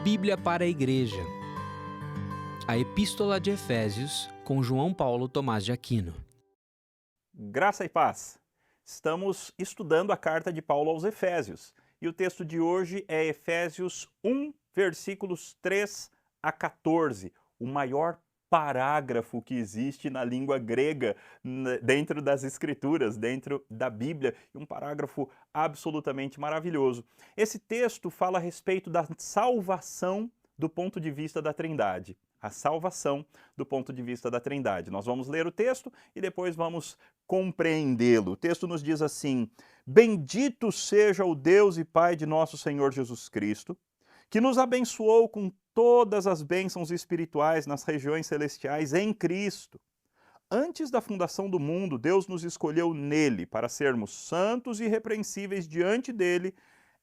Bíblia para a Igreja. A Epístola de Efésios, com João Paulo Thomaz de Aquino. Graça e paz. Estamos estudando a carta de Paulo aos Efésios. E o texto de hoje é Efésios 1, versículos 3 a 14, o maior parágrafo que existe na língua grega, dentro das Escrituras, dentro da Bíblia, e um parágrafo absolutamente maravilhoso. Esse texto fala a respeito da salvação do ponto de vista da Trindade. A salvação do ponto de vista da Trindade. Nós vamos ler o texto e depois vamos compreendê-lo. O texto nos diz assim: Bendito seja o Deus e Pai de nosso Senhor Jesus Cristo, que nos abençoou com todas as bênçãos espirituais nas regiões celestiais em Cristo. Antes da fundação do mundo, Deus nos escolheu nele para sermos santos e irrepreensíveis diante dele.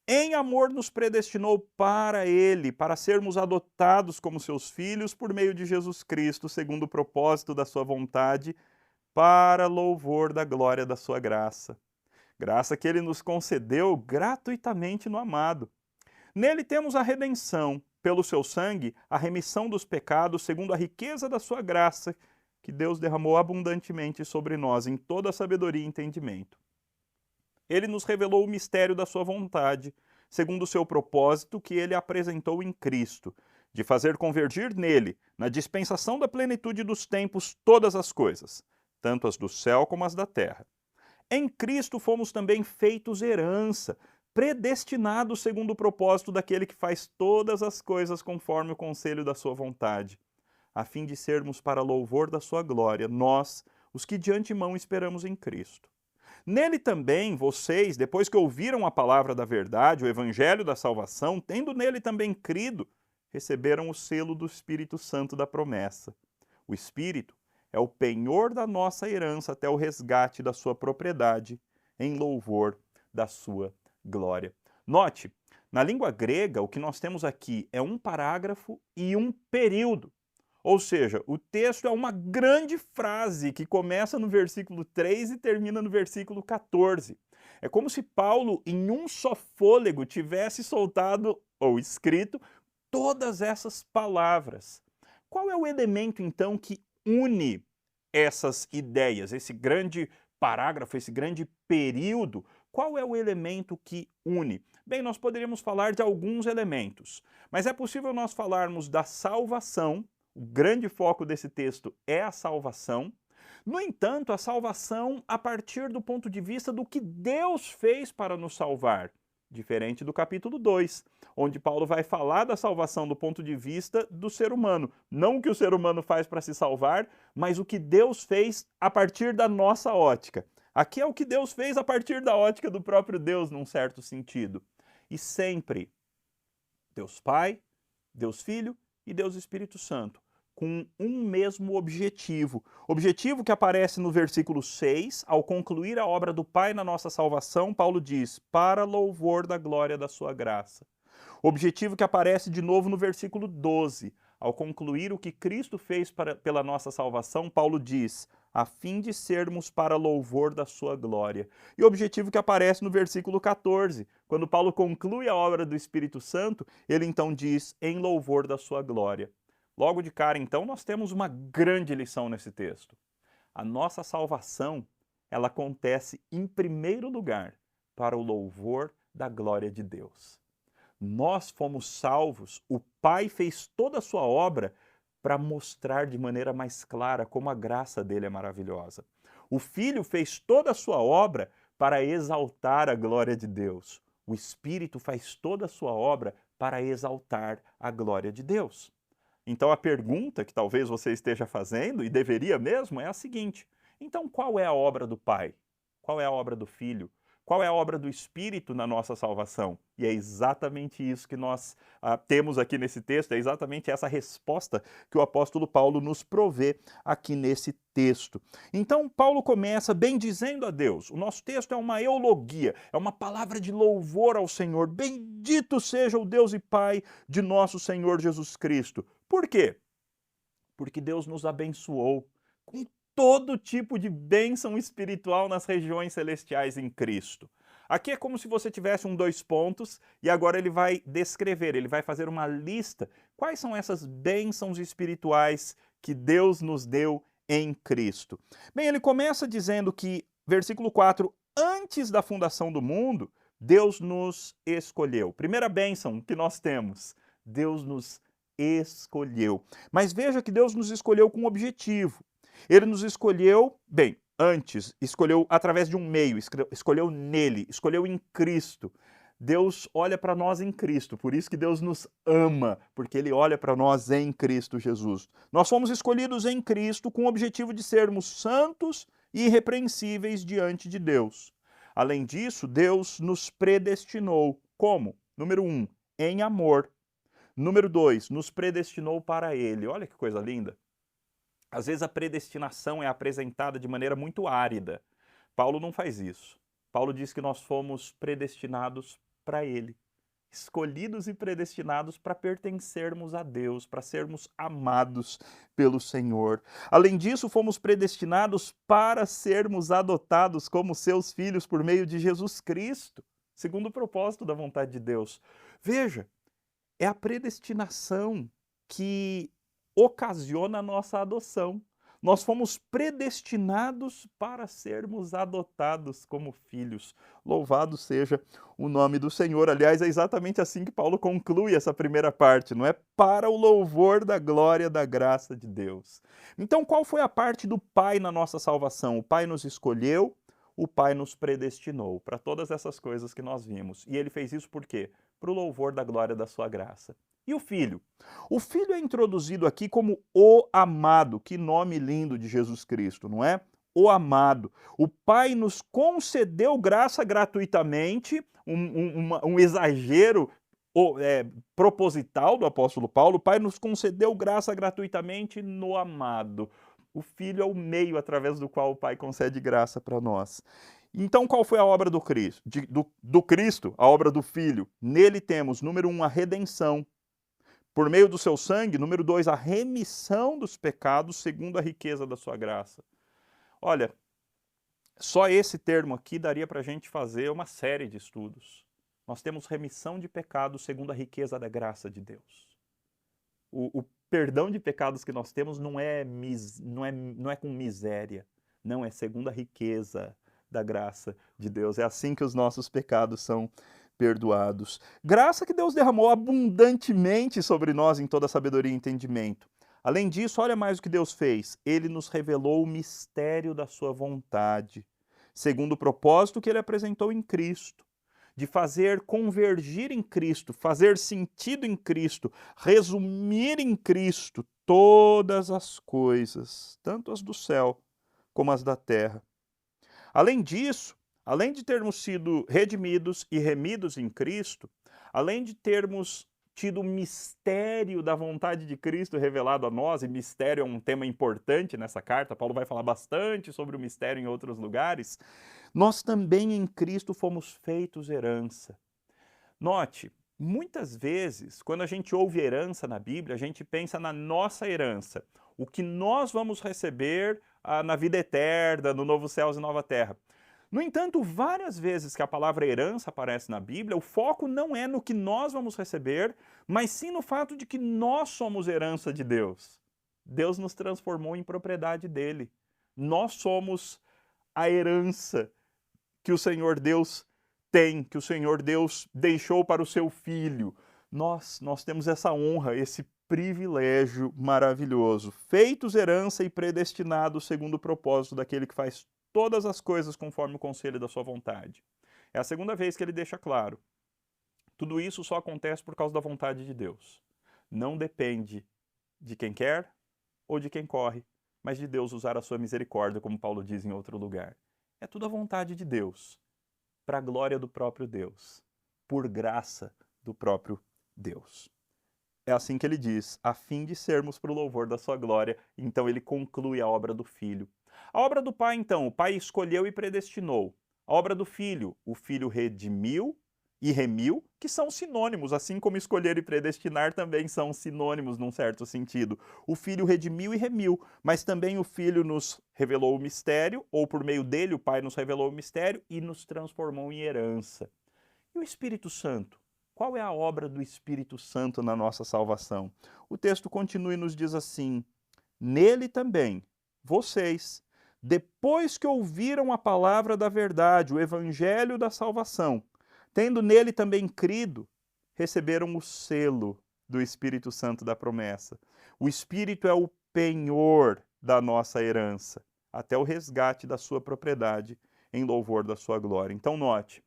Em amor nos predestinou para ele, para sermos adotados como seus filhos por meio de Jesus Cristo, segundo o propósito da sua vontade, para louvor da glória da sua graça. Graça que ele nos concedeu gratuitamente no amado. Nele temos a redenção, pelo seu sangue, a remissão dos pecados, segundo a riqueza da sua graça, que Deus derramou abundantemente sobre nós em toda a sabedoria e entendimento. Ele nos revelou o mistério da sua vontade, segundo o seu propósito que ele apresentou em Cristo, de fazer convergir nele, na dispensação da plenitude dos tempos, todas as coisas, tanto as do céu como as da terra. Em Cristo fomos também feitos herança, predestinados segundo o propósito daquele que faz todas as coisas conforme o conselho da sua vontade, a fim de sermos para louvor da sua glória, nós, os que de antemão esperamos em Cristo. Nele também, vocês, depois que ouviram a palavra da verdade, o evangelho da salvação, tendo nele também crido, receberam o selo do Espírito Santo da promessa. O Espírito é o penhor da nossa herança até o resgate da sua propriedade, em louvor da sua glória. Note, na língua grega, o que nós temos aqui é um parágrafo e um período. Ou seja, o texto é uma grande frase que começa no versículo 3 e termina no versículo 14. É como se Paulo, em um só fôlego, tivesse soltado ou escrito todas essas palavras. Qual é o elemento, então, que une essas ideias, esse grande parágrafo, esse grande período? Qual é o elemento que une? Bem, nós poderíamos falar de alguns elementos, mas é possível nós falarmos da salvação. O grande foco desse texto é a salvação. No entanto, a salvação a partir do ponto de vista do que Deus fez para nos salvar, diferente do capítulo 2, onde Paulo vai falar da salvação do ponto de vista do ser humano. Não o que o ser humano faz para se salvar, mas o que Deus fez a partir da nossa ótica. Aqui é o que Deus fez a partir da ótica do próprio Deus, num certo sentido. E sempre Deus Pai, Deus Filho e Deus Espírito Santo, com um mesmo objetivo. Objetivo que aparece no versículo 6, ao concluir a obra do Pai na nossa salvação, Paulo diz, para louvor da glória da sua graça. Objetivo que aparece de novo no versículo 12, ao concluir o que Cristo fez pela nossa salvação, Paulo diz, a fim de sermos para louvor da sua glória. E o objetivo que aparece no versículo 14, quando Paulo conclui a obra do Espírito Santo, ele então diz, em louvor da sua glória. Logo de cara, então, nós temos uma grande lição nesse texto. A nossa salvação, ela acontece em primeiro lugar para o louvor da glória de Deus. Nós fomos salvos, o Pai fez toda a sua obra para mostrar de maneira mais clara como a graça dele é maravilhosa. O Filho fez toda a sua obra para exaltar a glória de Deus. O Espírito faz toda a sua obra para exaltar a glória de Deus. Então a pergunta que talvez você esteja fazendo, e deveria mesmo, é a seguinte: então qual é a obra do Pai? Qual é a obra do Filho? Qual é a obra do Espírito na nossa salvação? E é exatamente isso que nós temos aqui nesse texto, é exatamente essa resposta que o apóstolo Paulo nos provê aqui nesse texto. Então Paulo começa bendizendo a Deus. O nosso texto é uma eulogia, é uma palavra de louvor ao Senhor. Bendito seja o Deus e Pai de nosso Senhor Jesus Cristo. Por quê? Porque Deus nos abençoou com todo tipo de bênção espiritual nas regiões celestiais em Cristo. Aqui é como se você tivesse um 2 pontos e agora ele vai descrever, ele vai fazer uma lista. Quais são essas bênçãos espirituais que Deus nos deu em Cristo? Bem, ele começa dizendo que, versículo 4, antes da fundação do mundo, Deus nos escolheu. Primeira bênção que nós temos, Deus nos escolheu. Mas veja que Deus nos escolheu com um objetivo. Ele nos escolheu, bem, antes, escolheu através de um meio, escolheu nele, escolheu em Cristo. Deus olha para nós em Cristo, por isso que Deus nos ama, porque Ele olha para nós em Cristo Jesus. Nós fomos escolhidos em Cristo com o objetivo de sermos santos e irrepreensíveis diante de Deus. Além disso, Deus nos predestinou. Como? Número 1, em amor. Número 2, nos predestinou para Ele. Olha que coisa linda. Às vezes a predestinação é apresentada de maneira muito árida. Paulo não faz isso. Paulo diz que nós fomos predestinados para Ele, escolhidos e predestinados para pertencermos a Deus, para sermos amados pelo Senhor. Além disso, fomos predestinados para sermos adotados como seus filhos por meio de Jesus Cristo, segundo o propósito da vontade de Deus. Veja, é a predestinação que ocasiona a nossa adoção. Nós fomos predestinados para sermos adotados como filhos. Louvado seja o nome do Senhor. Aliás, é exatamente assim que Paulo conclui essa primeira parte, não é? Para o louvor da glória da graça de Deus. Então, qual foi a parte do Pai na nossa salvação? O Pai nos escolheu, o Pai nos predestinou para todas essas coisas que nós vimos. E ele fez isso por quê? Para o louvor da glória da sua graça. E o Filho? O Filho é introduzido aqui como o amado. Que nome lindo de Jesus Cristo, não é? O amado. O Pai nos concedeu graça gratuitamente, um exagero proposital do apóstolo Paulo. O Pai nos concedeu graça gratuitamente no amado. O Filho é o meio através do qual o Pai concede graça para nós. Então, qual foi a obra do Cristo? Do Cristo, a obra do Filho? Nele temos, número 1, a redenção. Por meio do seu sangue, número 2, a remissão dos pecados segundo a riqueza da sua graça. Olha, só esse termo aqui daria para a gente fazer uma série de estudos. Nós temos remissão de pecados segundo a riqueza da graça de Deus. O perdão de pecados que nós temos não é com miséria, não, é segundo a riqueza da graça de Deus. É assim que os nossos pecados são perdoados. Graça que Deus derramou abundantemente sobre nós em toda sabedoria e entendimento. Além disso, olha mais o que Deus fez. Ele nos revelou o mistério da sua vontade, segundo o propósito que ele apresentou em Cristo, de fazer convergir em Cristo, fazer sentido em Cristo, resumir em Cristo todas as coisas, tanto as do céu como as da terra. Além disso, além de termos sido redimidos e remidos em Cristo, além de termos tido o mistério da vontade de Cristo revelado a nós, e mistério é um tema importante nessa carta, Paulo vai falar bastante sobre o mistério em outros lugares, nós também em Cristo fomos feitos herança. Note, muitas vezes, quando a gente ouve herança na Bíblia, a gente pensa na nossa herança, o que nós vamos receber na vida eterna, no novo céus e nova terra. No entanto, várias vezes que a palavra herança aparece na Bíblia, o foco não é no que nós vamos receber, mas sim no fato de que nós somos herança de Deus. Deus nos transformou em propriedade dele. Nós somos a herança que o Senhor Deus tem, que o Senhor Deus deixou para o seu Filho. Nós temos essa honra, esse privilégio maravilhoso. Feitos herança e predestinados segundo o propósito daquele que faz todas as coisas conforme o conselho da sua vontade. É a segunda vez que ele deixa claro. Tudo isso só acontece por causa da vontade de Deus. Não depende de quem quer ou de quem corre, mas de Deus usar a sua misericórdia, como Paulo diz em outro lugar. É tudo a vontade de Deus, para a glória do próprio Deus, por graça do próprio Deus. É assim que ele diz, a fim de sermos para o louvor da sua glória. Então ele conclui a obra do Filho. A obra do Pai, então, o Pai escolheu e predestinou. A obra do Filho, o Filho redimiu e remiu, que são sinônimos, assim como escolher e predestinar também são sinônimos num certo sentido. O Filho redimiu e remiu, mas também o Filho nos revelou o mistério, ou por meio dele o Pai nos revelou o mistério e nos transformou em herança. E o Espírito Santo? Qual é a obra do Espírito Santo na nossa salvação? O texto continua e nos diz assim: nele também, vocês, depois que ouviram a palavra da verdade, o evangelho da salvação, tendo nele também crido, receberam o selo do Espírito Santo da promessa. O Espírito é o penhor da nossa herança, até o resgate da sua propriedade, em louvor da sua glória. Então note,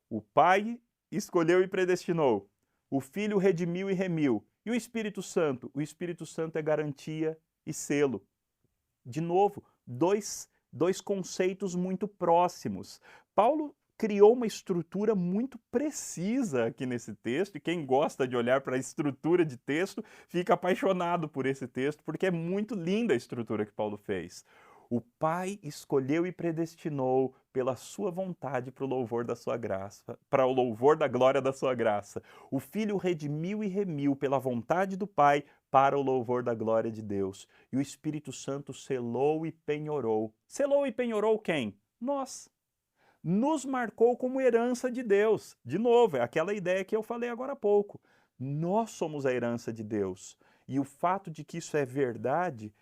o Pai escolheu e predestinou, o Filho redimiu e remiu, e o Espírito Santo? O Espírito Santo é garantia e selo. De novo, dois conceitos muito próximos. Paulo criou uma estrutura muito precisa aqui nesse texto, e quem gosta de olhar para a estrutura de texto fica apaixonado por esse texto, porque é muito linda a estrutura que Paulo fez. O Pai escolheu e predestinou pela sua vontade para o louvor da sua graça, para o louvor da glória da sua graça. O Filho redimiu e remiu pela vontade do Pai para o louvor da glória de Deus. E o Espírito Santo selou e penhorou. Selou e penhorou quem? Nós. Nos marcou como herança de Deus. De novo, é aquela ideia que eu falei agora há pouco. Nós somos a herança de Deus. E o fato de que isso é verdade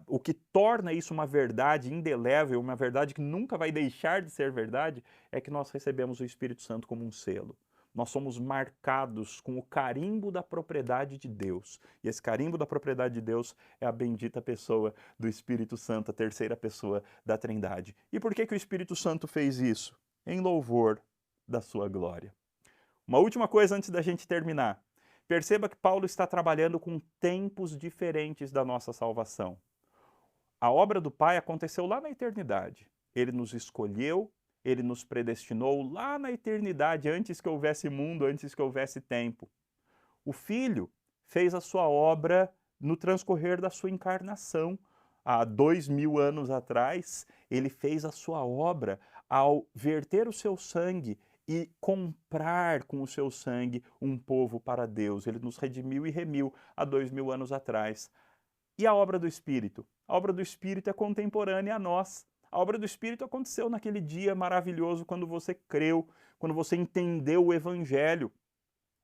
o que torna isso uma verdade indelével, uma verdade que nunca vai deixar de ser verdade, é que nós recebemos o Espírito Santo como um selo. Nós somos marcados com o carimbo da propriedade de Deus. E esse carimbo da propriedade de Deus é a bendita pessoa do Espírito Santo, a terceira pessoa da Trindade. E por que o Espírito Santo fez isso? Em louvor da sua glória. Uma última coisa antes da gente terminar. Perceba que Paulo está trabalhando com tempos diferentes da nossa salvação. A obra do Pai aconteceu lá na eternidade. Ele nos escolheu, ele nos predestinou lá na eternidade, antes que houvesse mundo, antes que houvesse tempo. O Filho fez a sua obra no transcorrer da sua encarnação. Há 2000 anos atrás, ele fez a sua obra ao verter o seu sangue e comprar com o seu sangue um povo para Deus. Ele nos redimiu e remiu há 2000 anos atrás. E a obra do Espírito? A obra do Espírito é contemporânea a nós. A obra do Espírito aconteceu naquele dia maravilhoso quando você creu, quando você entendeu o Evangelho.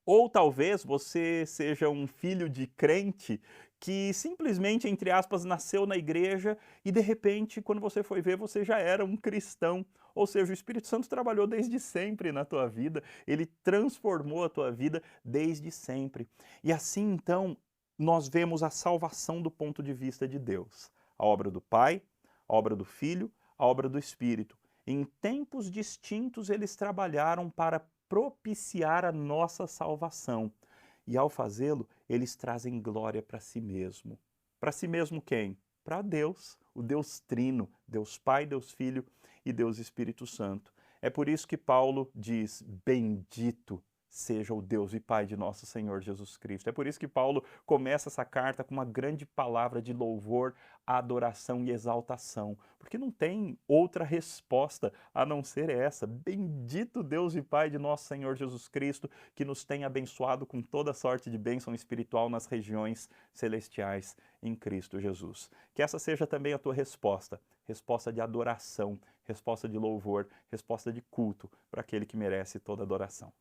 Ou talvez você seja um filho de crente que simplesmente, entre aspas, nasceu na igreja e de repente, quando você foi ver, você já era um cristão. Ou seja, o Espírito Santo trabalhou desde sempre na tua vida, ele transformou a tua vida desde sempre. E assim, então, nós vemos a salvação do ponto de vista de Deus. A obra do Pai, a obra do Filho, a obra do Espírito. Em tempos distintos, eles trabalharam para propiciar a nossa salvação. E ao fazê-lo, eles trazem glória para si mesmo. Para si mesmo quem? Para Deus, o Deus Trino, Deus Pai, Deus Filho e Deus Espírito Santo. É por isso que Paulo diz: bendito seja o Deus e Pai de nosso Senhor Jesus Cristo. É por isso que Paulo começa essa carta com uma grande palavra de louvor, adoração e exaltação, porque não tem outra resposta a não ser essa. Bendito Deus e Pai de nosso Senhor Jesus Cristo, que nos tem abençoado com toda sorte de bênção espiritual nas regiões celestiais em Cristo Jesus. Que essa seja também a tua resposta, resposta de adoração, resposta de louvor, resposta de culto para aquele que merece toda adoração.